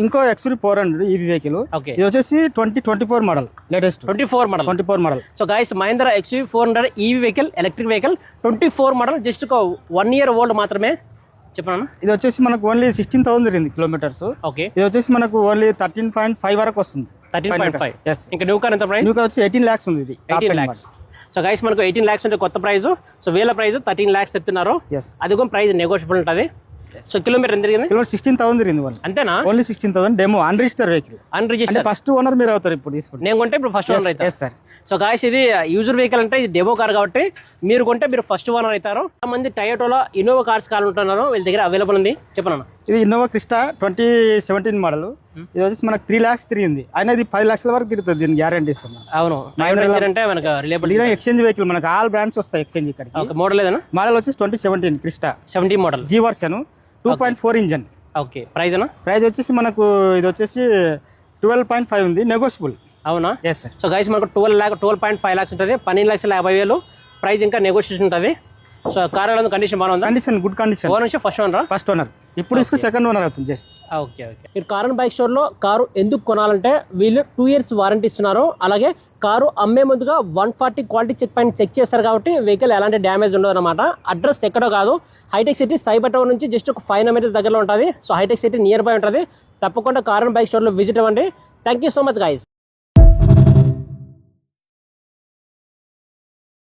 ఇంకో XUV 400 EV vehicle. Okay, ఇది వచ్చేసి 2024 model, latest 24 model. So guys Mahindra XUV 400 EV vehicle, electric vehicle, 24 model, just ఒక 1 year old మాత్రమే. చెప్పనా, ఇది వచ్చేసి మనకు ఓన్లీ 16,000 తిరిగింది కిలోమీటర్స్. ఓకే, ఇది వచ్చేసి మనకు ఓన్లీ 13.5 వరకు వస్తుంది. 13.5. yes. ఇంకా న్యూ కార్ ఎంత ప్రైస్? న్యూ కార్ వచ్చి 18 lakhs ఉంది. ఇది 18 lakhs. సో గైస్ మనకు 18 lakhs అంటే కొత్త ప్రైస్. సో వీళ్ళ ప్రైస్ 13 lakhs చెప్తున్నారు. అది కూడా ప్రైస్ నెగోషియబుల్ ఉంటుంది. సో కిలోమీటర్ ఎంత తిరిగింది? కిలోమీటర్ 16,000 తిరిగింది వాళ్ళు. అంతేనా? Only 16,000 demo unregister vehicle. Unregister first owner మీరు అవుతారు ఇప్పుడు తీసుకుంటే. నేను కొంటే ఇప్పుడు ఫస్ట్ ఓనర్ అవుతారు. సార్. సో గాయస్ ఇది యూజర్ వెహికల్ అంటే ఇది డెమో కార్ కాబట్టి మీరు కొంటే మీరు ఫస్ట్ ఓనర్ అవుతారు. మంది టయోటోలో ఇన్నోవా కార్స్ కావాలంటున్నారు, వీళ్ళ దగ్గర అవైలబుల్ ఉంది. చెప్పనా, ఇది ఇన్నోవా క్రిస్టా 2017 మోడల్. ఇది వచ్చేసి మనకు 3 lakhs తిరిగింది. అయినా ఇది 10 lakhs వరకు తిరుగుతుంది, దీని గ్యారంటీ ఇస్తున్నాం. అవును, అంటే మనకు రిలేబుల్ ఎక్స్చేంజ్ వెహికల్, మనకు ఆల్ బ్రాండ్స్ వస్తాయి ఎక్స్చేంజ్ ఇక్కడ. మోడల్ ఏదైనా మోడల్ వచ్చేసి 2017 Crysta 17 model G version 2.4 engine. Okay, price అన్నా? ప్రైస్ వచ్చేసి మనకు ఇది వచ్చేసి 12.5 ఉంది, నెగోషియబుల్. అవునా? Yes sir. సో గైస్ మనకు 12.5 lakhs ఉంటుంది, 12,50,000 ప్రైస్. ఇంకా నెగోషియేషన్ ఉంటుంది. సో కార్ కండిషన్ బాగుంది. Condition good condition. Owner first owner, first owner. ఇప్పుడు తీసుకుని సెకండ్ ఓనర్ అవుతుంది జస్ట్. Okay okay. మీరు కార్ అండ్ బైక్ స్టోర్లో కారు ఎందుకు కొనాలంటే వీళ్ళు 2 years వారంటీ ఇస్తున్నారు. అలాగే కారు అమ్మే ముందుగా 140 క్వాలిటీ చెక్ పాయింట్ చెక్ చేస్తారు కాబట్టి వెహికల్ ఎలాంటి డ్యామేజ్ ఉండదు అనమాట. అడ్రస్ ఎక్కడో కాదు, హైటెక్ సిటీ సైబర్ టవర్ నుంచి జస్ట్ ఒక 500 meters దగ్గరలో ఉంటుంది. సో హైటెక్ సిటీ నియర్ బై ఉంటుంది. తప్పకుండా కార్ అండ్ బైక్ స్టోర్లో విజిట్ అవ్వండి. Thank you so much guys.